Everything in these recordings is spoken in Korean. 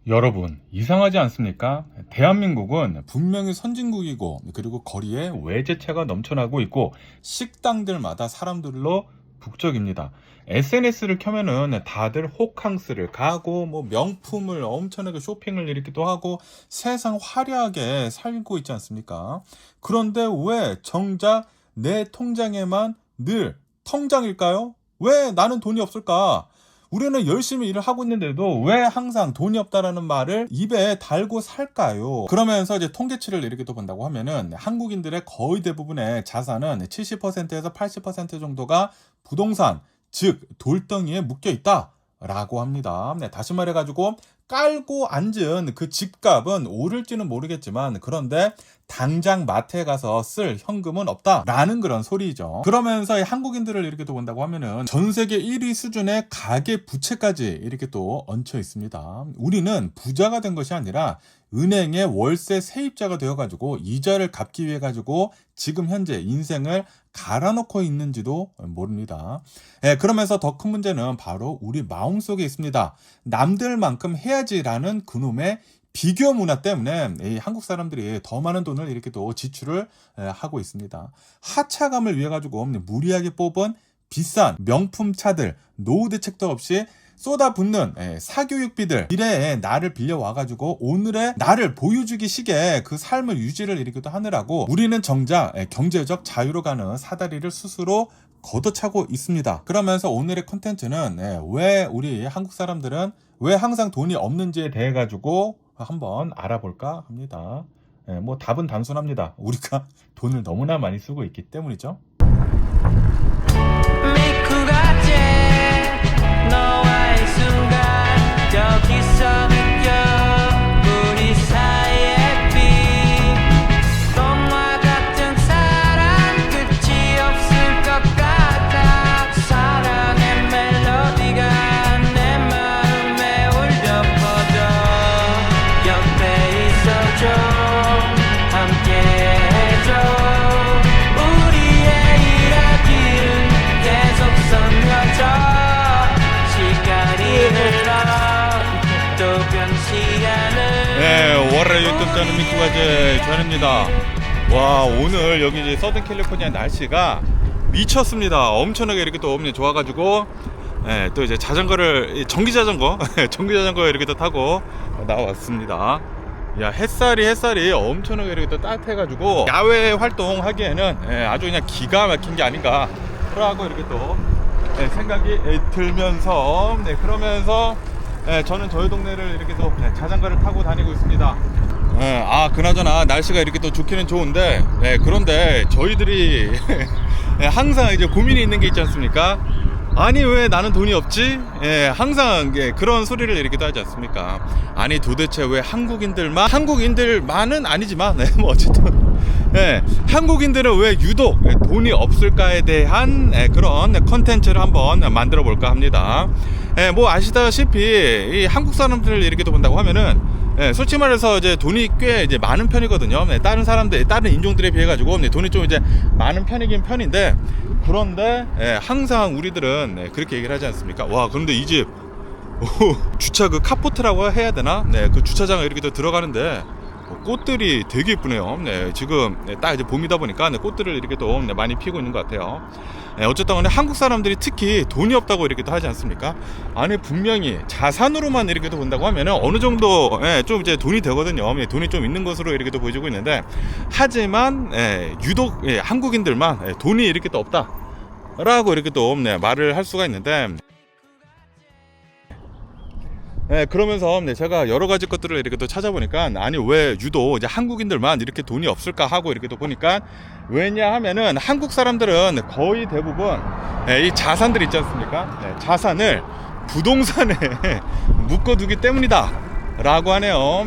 여러분, 이상하지 않습니까? 대한민국은 분명히 선진국이고, 그리고 거리에 외제차가 넘쳐나고 있고, 식당들마다 사람들로 북적입니다. SNS를 켜면은 다들 호캉스를 가고, 명품을 엄청나게 쇼핑을 일으키기도 하고, 세상 화려하게 살고 있지 않습니까? 그런데 왜 정작 내 통장에만 늘 통장일까요? 왜 나는 돈이 없을까? 우리는 열심히 일을 하고 있는데도 왜 항상 돈이 없다라는 말을 입에 달고 살까요? 그러면서 이제 통계치를 이렇게 또 본다고 하면은 한국인들의 거의 대부분의 자산은 70%에서 80% 정도가 부동산, 즉 돌덩이에 묶여 있다 라고 합니다. 다시 말해가지고 깔고 앉은 그 집값은 오를지는 모르겠지만, 그런데 당장 마트에 가서 쓸 현금은 없다라는 그런 소리죠. 그러면서 이 한국인들을 이렇게 또 본다고 하면은 전 세계 1위 수준의 가계 부채까지 이렇게 또 얹혀 있습니다. 우리는 부자가 된 것이 아니라 은행의 월세 세입자가 되어가지고 이자를 갚기 위해 가지고 지금 현재 인생을 갈아놓고 있는지도 모릅니다. 그러면서 더 큰 문제는 바로 우리 마음속에 있습니다. 남들만큼 해야지라는 그놈의 비교 문화 때문에 이 한국 사람들이 더 많은 돈을 이렇게 또 지출을 하고 있습니다. 하차감을 위해 가지고 무리하게 뽑은 비싼 명품 차들, 노후 대책도 없이 쏟아붓는 사교육비들, 미래에 나를 빌려와가지고 오늘의 나를 보여주기 식의 그 삶을 유지를 이렇게도 하느라고 우리는 정작 경제적 자유로 가는 사다리를 스스로 걷어차고 있습니다. 그러면서 오늘의 컨텐츠는 왜 우리 한국 사람들은 왜 항상 돈이 없는지에 대해 가지고 한번 알아볼까 합니다. 답은 단순합니다. 우리가 돈을 너무나 많이 쓰고 있기 때문이죠. 너와의 순간 여기서 느껴 우리 사이의 빛 꿈과 같은 사랑 끝이 없을 것 같아 사랑의 멜로디가 내 마음에 울려 퍼져 옆에 있어줘 함께 해줘 우리의 이야기를 계속 선여져 월요일 유튜브 저는 미쿠가제 전입니다. 와, 오늘 여기 이제 서든 캘리포니아 날씨가 미쳤습니다. 엄청나게 이렇게 또 좋아가지고 또 이제 자전거를 전기 자전거 이렇게 또 타고 나왔습니다. 야, 햇살이 엄청나게 이렇게 또 따뜻해가지고 야외 활동하기에는 아주 그냥 기가 막힌 게 아닌가 라고 이렇게 또 생각이 들면서 그러면서 저는 저희 동네를 이렇게 또 자전거를 타고 다니고 있습니다. 그나저나 날씨가 이렇게 또 좋기는 좋은데 그런데 저희들이 항상 이제 고민이 있는 게 있지 않습니까? 아니 왜 나는 돈이 없지? 항상 그런 소리를 이렇게 또 하지 않습니까? 아니 도대체 왜 한국인들만은 아니지만 어쨌든 한국인들은 왜 유독 돈이 없을까에 대한 그런 컨텐츠를 한번 만들어 볼까 합니다. 아시다시피 이 한국 사람들을 이렇게 또 본다고 하면은 솔직히 말해서 이제 돈이 꽤 이제 많은 편이거든요. 다른 인종들에 비해 가지고 돈이 좀 이제 많은 편이긴 편인데, 그런데 항상 우리들은 그렇게 얘기를 하지 않습니까? 와, 그런데 이 집 주차 그 카포트라고 해야 되나? 그 주차장에 이렇게 또 들어가는데 꽃들이 되게 예쁘네요. 지금 딱 이제 봄이다 보니까 꽃들을 이렇게 또 많이 피우고 있는 것 같아요. 어쨌든 간에 한국 사람들이 특히 돈이 없다고 이렇게 또 하지 않습니까? 아니 분명히 자산으로만 이렇게 또 본다고 하면은 어느 정도 좀 이제 돈이 되거든요. 돈이 좀 있는 것으로 이렇게 또 보여지고 있는데, 하지만 유독 한국인들만 돈이 이렇게 또 없다라고 이렇게 또 말을 할 수가 있는데, 그러면서 제가 여러 가지 것들을 이렇게 또 찾아보니까 아니 왜 유독 이제 한국인들만 이렇게 돈이 없을까 하고 이렇게 또 보니까, 왜냐 하면은 한국 사람들은 거의 대부분 이 자산들 있지 않습니까? 자산을 부동산에 묶어두기 때문이다 라고 하네요.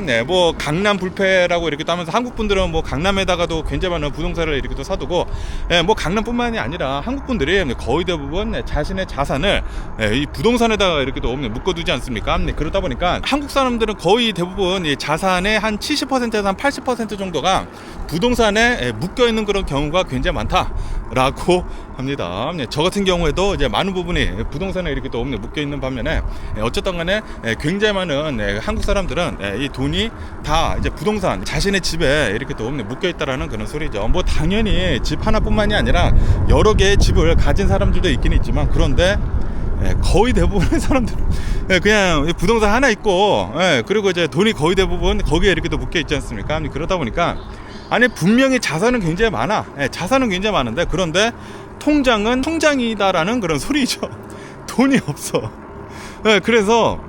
강남 불패라고 이렇게 또 하면서 한국 분들은 강남에다가도 굉장히 많은 부동산을 이렇게 또 사두고, 강남뿐만이 아니라 한국 분들이 거의 대부분 자신의 자산을 이 부동산에다가 이렇게 또 묶어두지 않습니까? 그러다 보니까 한국 사람들은 거의 대부분 이 자산의 한 70%에서 한 80% 정도가 부동산에 묶여 있는 그런 경우가 굉장히 많다 라고 합니다. 저 같은 경우에도 이제 많은 부분이 부동산에 이렇게 또 묶여 있는 반면에 어쨌든 간에 굉장히 많은 한국 사람들은 이 돈이 다 이제 부동산 자신의 집에 이렇게 또 묶여 있다라는 그런 소리죠. 뭐 당연히 집 하나뿐만이 아니라 여러 개의 집을 가진 사람들도 있긴 있지만, 그런데 거의 대부분의 사람들은 그냥 부동산 하나 있고, 그리고 이제 돈이 거의 대부분 거기에 이렇게 또 묶여 있지 않습니까? 그러다 보니까 아니 분명히 자산은 굉장히 많아. 자산은 굉장히 많은데, 그런데 통장은 통장이다라는 그런 소리죠. 돈이 없어. 그래서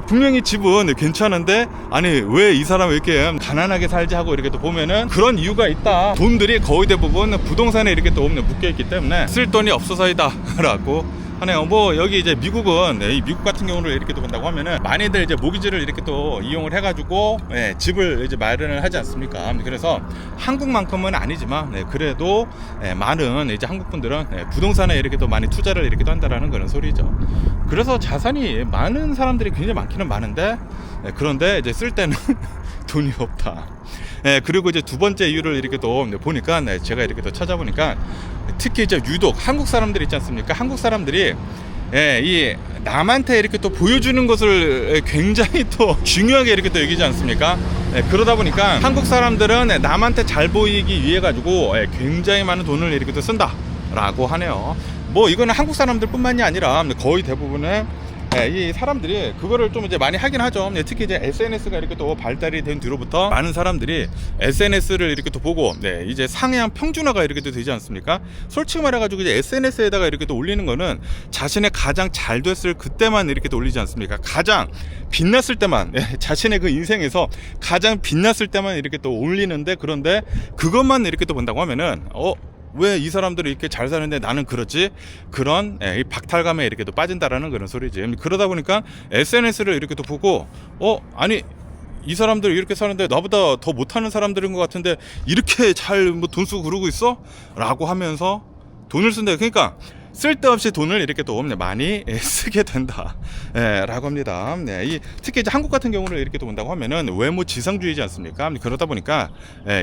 분명히 집은 괜찮은데, 아니 왜 이 사람이 이렇게 가난하게 살지 하고 이렇게 또 보면은 그런 이유가 있다. 돈들이 거의 대부분 부동산에 이렇게 또 묶여 있기 때문에 쓸 돈이 없어서이다라고 하네요. 뭐 여기 이제 미국은, 이 미국 같은 경우를 이렇게 또 본다고 하면은 많이들 이제 모기지를 이렇게 또 이용을 해가지고 집을 이제 마련을 하지 않습니까? 그래서 한국만큼은 아니지만 그래도 많은 이제 한국 분들은 부동산에 이렇게 또 많이 투자를 이렇게 또 한다라는 그런 소리죠. 그래서 자산이 많은 사람들이 굉장히 많기는 많은데, 그런데 이제 쓸 때는 돈이 없다. 그리고 이제 두 번째 이유를 이렇게 또 보니까, 제가 이렇게 또 찾아보니까, 특히 이제 유독 한국 사람들 있지 않습니까? 한국 사람들이 이 남한테 이렇게 또 보여주는 것을 굉장히 또 중요하게 이렇게 또 여기지 않습니까? 그러다 보니까 한국 사람들은 남한테 잘 보이기 위해 가지고 굉장히 많은 돈을 이렇게 또 쓴다라고 하네요. 뭐 이거는 한국 사람들뿐만이 아니라 거의 대부분의 이 사람들이 그거를 좀 이제 많이 하긴 하죠. 특히 이제 SNS가 이렇게 또 발달이 된 뒤로부터 많은 사람들이 SNS를 이렇게 또 보고 이제 상향 평준화가 이렇게 또 되지 않습니까? 솔직히 말해가지고 이제 SNS에다가 이렇게 또 올리는 거는 자신의 가장 잘 됐을 그때만 이렇게 또 올리지 않습니까? 가장 빛났을 때만, 자신의 그 인생에서 가장 빛났을 때만 이렇게 또 올리는데, 그런데 그것만 이렇게 또 본다고 하면은 왜 이 사람들이 이렇게 잘 사는데 나는 그렇지? 그런 이 박탈감에 이렇게 또 빠진다라는 그런 소리지. 그러다 보니까 SNS를 이렇게 또 보고, 아니 이 사람들 이렇게 사는데 나보다 더 못하는 사람들인 것 같은데 이렇게 잘 뭐 돈 쓰고 그러고 있어? 라고 하면서 돈을 쓴다. 그러니까 쓸데없이 돈을 이렇게 또 많이 쓰게 된다 라고 합니다. 특히 이제 한국 같은 경우를 이렇게 또 본다고 하면은 외모 지상주의지 않습니까? 그러다 보니까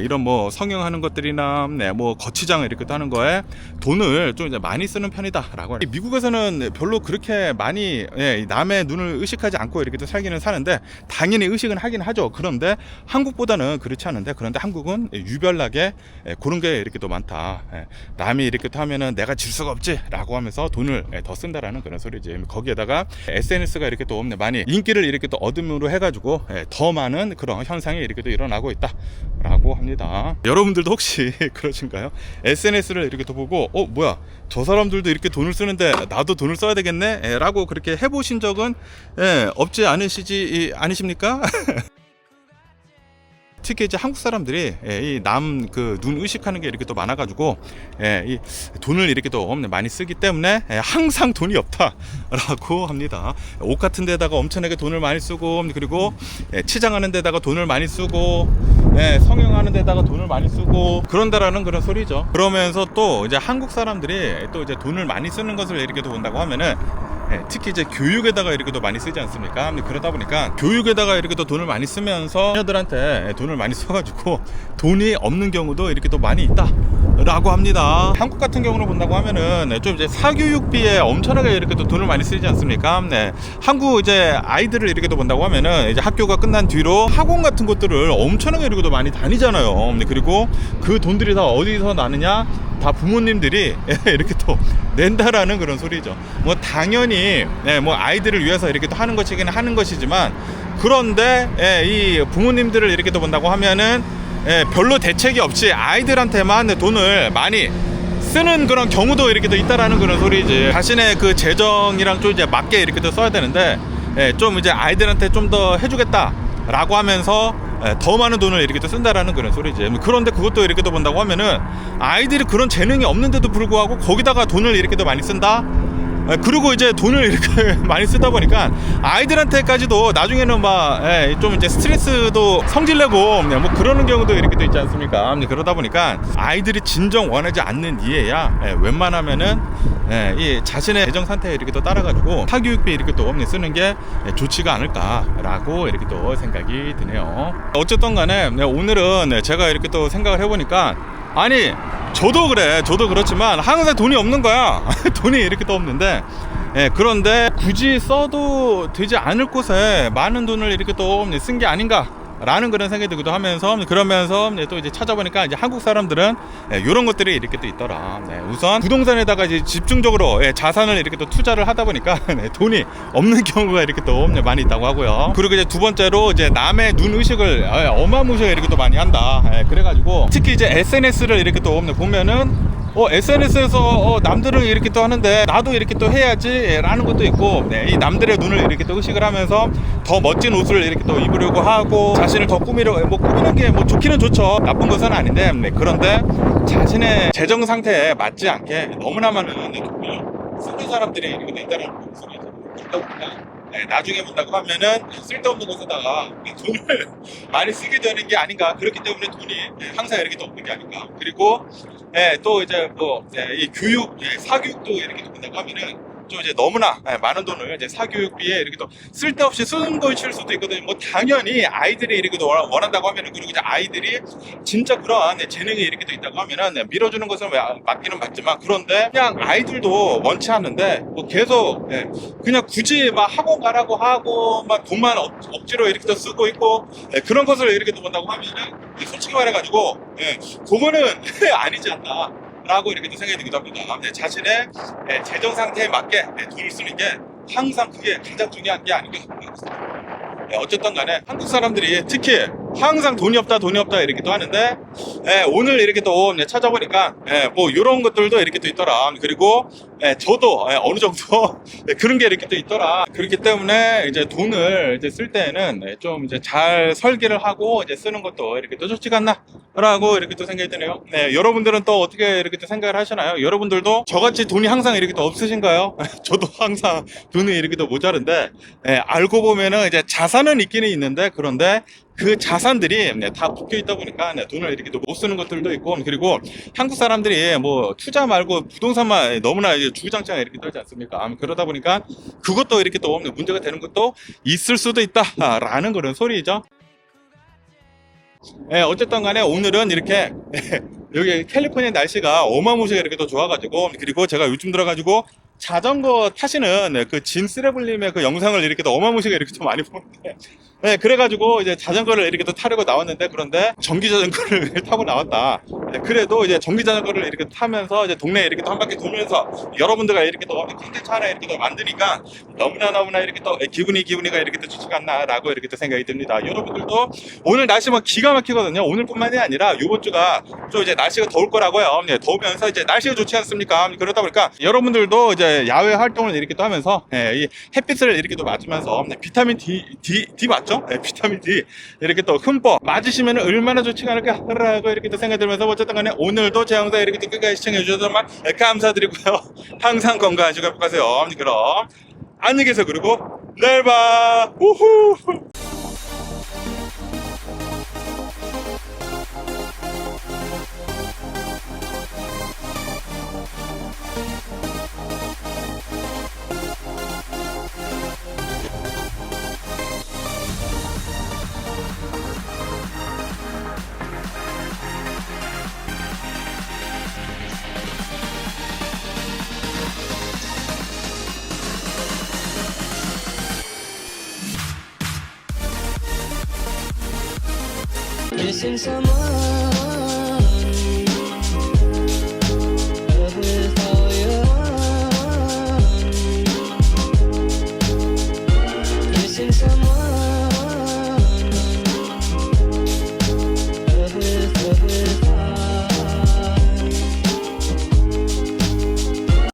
이런 뭐 성형하는 것들이나 뭐 거치장을 이렇게 또 하는 거에 돈을 좀 이제 많이 쓰는 편이다라고 합니다. 미국에서는 별로 그렇게 많이 남의 눈을 의식하지 않고 이렇게 또 살기는 사는데, 당연히 의식은 하긴 하죠. 그런데 한국보다는 그렇지 않은데, 그런데 한국은 유별나게 그런 게 이렇게 또 많다. 남이 이렇게 또 하면은 내가 질 수가 없지 라고 하면서 돈을 더 쓴다라는 그런 소리지. 거기에다가 SNS가 이렇게 또 많이 인기를 이렇게 또 얻음으로 해가지고 더 많은 그런 현상이 이렇게 또 일어나고 있다 라고 합니다. 여러분들도 혹시 그러신가요? SNS를 이렇게 또 보고 뭐야 저 사람들도 이렇게 돈을 쓰는데 나도 돈을 써야 되겠네 라고 그렇게 해보신 적은 없지 않으십니까? 특히 이제 한국 사람들이 이 남 그 눈 의식하는 게 이렇게 또 많아가지고 이 돈을 이렇게 또 많이 쓰기 때문에 항상 돈이 없다라고 합니다. 옷 같은 데다가 엄청나게 돈을 많이 쓰고, 그리고 치장하는 데다가 돈을 많이 쓰고, 성형하는 데다가 돈을 많이 쓰고 그런다라는 그런 소리죠. 그러면서 또 이제 한국 사람들이 또 이제 돈을 많이 쓰는 것을 이렇게 또 본다고 하면은, 특히 이제 교육에다가 이렇게 또 많이 쓰지 않습니까? 그러다 보니까 교육에다가 이렇게 또 돈을 많이 쓰면서 자녀들한테 돈을 많이 써가지고 돈이 없는 경우도 이렇게 또 많이 있다라고 합니다. 한국 같은 경우를 본다고 하면은 좀 이제 사교육비에 엄청나게 이렇게 또 돈을 많이 쓰지 않습니까? 한국 이제 아이들을 이렇게 또 본다고 하면은 이제 학교가 끝난 뒤로 학원 같은 것들을 엄청나게 이렇게 또 많이 다니잖아요. 그리고 그 돈들이 다 어디서 나느냐? 다 부모님들이 이렇게 또 낸다라는 그런 소리죠. 뭐 당연히 뭐 아이들을 위해서 이렇게 또 하는 것이긴 하는 것이지만, 그런데 이 부모님들을 이렇게 또 본다고 하면은 별로 대책이 없이 아이들한테만 돈을 많이 쓰는 그런 경우도 이렇게 또 있다라는 그런 소리지. 자신의 그 재정이랑 좀 이제 맞게 이렇게 또 써야 되는데, 좀 이제 아이들한테 좀 더 해주겠다라고 하면서 더 많은 돈을 이렇게 또 쓴다라는 그런 소리지. 그런데 그것도 이렇게 또 본다고 하면은 아이들이 그런 재능이 없는데도 불구하고 거기다가 돈을 이렇게 또 많이 쓴다. 그리고 이제 돈을 이렇게 많이 쓰다 보니까 아이들한테까지도 나중에는 막 좀 이제 스트레스도 성질내고 뭐 그러는 경우도 이렇게 또 있지 않습니까? 그러다 보니까 아이들이 진정 원하지 않는 이에야 웬만하면은 이 자신의 재정 상태에 이렇게 또 따라가지고 사교육비 이렇게 또 쓰는 게 좋지가 않을까라고 이렇게 또 생각이 드네요. 어쨌든 간에 오늘은 제가 이렇게 또 생각을 해보니까, 아니 저도 그래. 저도 그렇지만 항상 돈이 없는 거야. 돈이 이렇게 또 없는데, 예, 그런데 굳이 써도 되지 않을 곳에 많은 돈을 이렇게 또 쓴 게 아닌가 라는 그런 생각이 들기도 하면서, 그러면서 또 이제 찾아보니까 이제 한국 사람들은 이런 것들이 이렇게 또 있더라. 네, 우선 부동산에다가 이제 집중적으로 자산을 이렇게 또 투자를 하다 보니까 돈이 없는 경우가 이렇게 또 많이 있다고 하고요. 그리고 이제 두 번째로 이제 남의 눈 의식을 어마무시하게 이렇게 또 많이 한다. 그래가지고 특히 이제 SNS를 이렇게 또 보면은 SNS에서 남들은 이렇게 또 하는데 나도 이렇게 또 해야지 라는 것도 있고, 이 남들의 눈을 이렇게 또 의식을 하면서 더 멋진 옷을 이렇게 또 입으려고 하고 자신을 더 꾸미는 게 좋기는 좋죠. 나쁜 것은 아닌데, 그런데 자신의 재정 상태에 맞지 않게 너무나 많은 돈을 쓰는 사람들이 이렇게 있다는 소리죠. 나중에 본다고 하면은 쓸데없는 곳에다가 돈을 많이 쓰게 되는 게 아닌가. 그렇기 때문에 돈이 항상 이렇게 또 없는 게 아닌가. 그리고 또 이제 이 교육, 사교육도 이렇게 본다고 하면은 좀 이제 너무나 많은 돈을 이제 사교육비에 이렇게 또 쓸데없이 쓰는 것일 수도 있거든요. 당연히 아이들이 이렇게 또 원한다고 하면은, 그리고 이제 아이들이 진짜 그러한 재능이 이렇게 또 있다고 하면은 밀어주는 것은 맞기는 맞지만, 그런데 그냥 아이들도 원치 않는데 계속 그냥 굳이 막 학원 가라고 하고 막 돈만 억지로 이렇게 또 쓰고 있고 그런 것을 이렇게 또 본다고 하면은 솔직히 말해가지고 그거는 아니지 않나 라고 이렇게 생각이 들기도 합니다. 자신의 재정 상태에 맞게 돈을 쓰는 게 항상 그게 가장 중요한 게 아닌가. 어쨌든 간에 한국 사람들이 특히 항상 돈이 없다 이렇게 또 하는데, 오늘 이렇게 또 찾아보니까 이런 것들도 이렇게 또 있더라. 그리고 저도 어느 정도 그런 게 이렇게 또 있더라. 그렇기 때문에 이제 돈을 이제 쓸 때는 좀 이제 잘 설계를 하고 이제 쓰는 것도 이렇게 또 좋지 않나 라고 이렇게 또 생각이 드네요. 여러분들은 또 어떻게 이렇게 또 생각을 하시나요? 여러분들도 저같이 돈이 항상 이렇게 또 없으신가요? 저도 항상 돈이 이렇게 또 모자른데, 알고 보면은 이제 자산은 있기는 있는데, 그런데 그 자산들이 다 묶여 있다 보니까 돈을 이렇게 못 쓰는 것들도 있고, 그리고 한국 사람들이 투자 말고 부동산만 너무나 주구장창 이렇게 하지 않습니까? 그러다 보니까 그것도 이렇게 또 문제가 되는 것도 있을 수도 있다라는 그런 소리죠. 어쨌든 간에 오늘은 이렇게 여기 캘리포니아 날씨가 어마무시하게 이렇게 또 좋아가지고, 그리고 제가 요즘 들어가지고 자전거 타시는 그 진 쓰레블님의 그 영상을 이렇게 또 어마무시하게 이렇게 또 많이 보는데, 그래가지고 이제 자전거를 이렇게 또 타려고 나왔는데, 그런데 전기 자전거를 타고 나왔다. 그래도 이제 전기 자전거를 이렇게 타면서 이제 동네에 이렇게 또 한 바퀴 돌면서 여러분들과 이렇게 또 콘텐츠 하나 이렇게 또 만드니까 너무나 이렇게 또 기분이가 이렇게 또 좋지 않나라고 이렇게 또 생각이 듭니다. 여러분들도 오늘 날씨 기가 막히거든요. 오늘뿐만이 아니라 이번 주가 좀 이제 날씨가 더울 거라고요. 더우면서 이제 날씨가 좋지 않습니까? 그러다 보니까 여러분들도 이제 야외 활동을 이렇게 또 하면서 이 햇빛을 이렇게 또 맞으면서 비타민 D 맞죠? 비타민 D 이렇게 또 흠뻑 맞으시면 얼마나 좋지 않을까라고 이렇게 또 생각이 들면서, 어쨌든 간에 오늘도 제 영상 이렇게 또 끝까지 시청해 주셔서 정말 감사드리고요. 항상 건강하시고 행복하세요. 그럼 안녕히 계세요. 그리고 내일 봐. 우후. Missing someone